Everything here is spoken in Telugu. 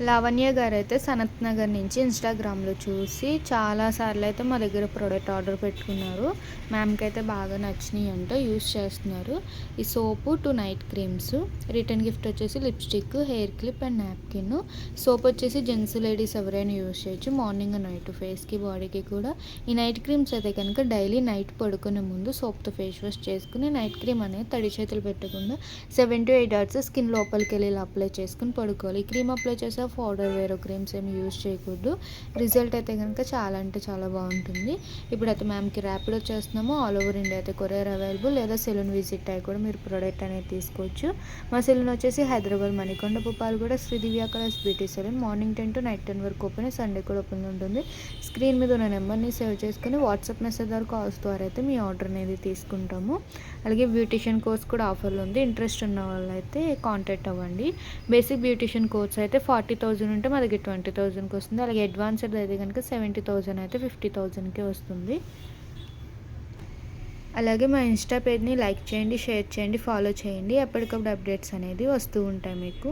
లావణ్య గారైతే సనత్ నగర్ నుంచి ఇన్‌స్టాగ్రామ్‌లో చూసి చాలా సార్లయితే మా దగ్గర ప్రొడక్ట్ ఆర్డర్ పెట్టుకున్నారు. మ్యామ్‌కైతే బాగా నచ్చినియంట. యూజ్ చేస్తున్నారు. ఈ సోపు, 2 నైట్ క్రీమ్స్. రిటర్న్ గిఫ్ట్ వచ్చేసి lipstick, hair clip and napkin. Soap వచ్చేసి జెంట్స్, లేడీస్ ఎవరైనా యూజ్ చేయొచ్చు. మార్నింగ్, నైట్ ఫేస్‌కి, బాడీకి కూడా. ఈ నైట్ క్రీమ్స్ అయితే కనుక డైలీ నైట్ పడుకునే ముందు సోప్‌తో ఫేస్ వాష్ చేసుకుని నైట్ క్రీమ్ అనేది తడి చేతులు పెట్టకుండా 7-8 డాట్స్ స్కిన్ లోపలికెళ్ళి ఇలా అప్లై చేసుకొని పడుకోవాలి. ఈ క్రీమ్ అప్లై చేసాక పౌడర్ వేరే క్రీమ్స్ ఏమి యూజ్ చేయకూడదు. రిజల్ట్ అయితే కనుక చాలా అంటే చాలా బాగుంటుంది. ఇప్పుడైతే మ్యామ్కి ర్యాపిడో చేస్తున్నాము. ఆల్ ఓవర్ ఇండియా అయితే కొరియర్ అవైలబుల్, లేదా సెలూన్ విజిట్ అయ్యి కూడా మీరు ప్రోడక్ట్ అనేది తీసుకోవచ్చు. మా సెలూన్ వచ్చేసి హైదరాబాద్ మణికొండ పుప్పాలు కూడా Sridivya colours beauty salon. Morning 10 to night 10 వరకు ఓపెన్, సండే కూడా ఓపెన్ ఉంటుంది. స్క్రీన్ మీద ఉన్న నెంబర్ని సేవ్ చేసుకుని వాట్సాప్ మెసేజ్ ద్వారా కాల్స్ ద్వారా అయితే మీ ఆర్డర్ అనేది తీసుకుంటాము. అలాగే బ్యూటిషియన్ కోర్స్ కూడా ఆఫర్లో ఉంది. ఇంట్రెస్ట్ ఉన్న వాళ్ళైతే కాంటాక్ట్ అవ్వండి. బేసిక్ బ్యూటిషియన్ కోర్స్ అయితే 40,000 ఉంటే మా దగ్గర 20,000కి వస్తుంది. అలాగే అడ్వాన్స్డ్ అయితే కనుక 70,000 అయితే 50,000కే వస్తుంది. అలాగే మా ఇన్స్టా పేజ్ని లైక్ చేయండి, షేర్ చేయండి, ఫాలో చేయండి. ఎప్పటికప్పుడు అప్డేట్స్ అనేది వస్తూ ఉంటాయి మీకు.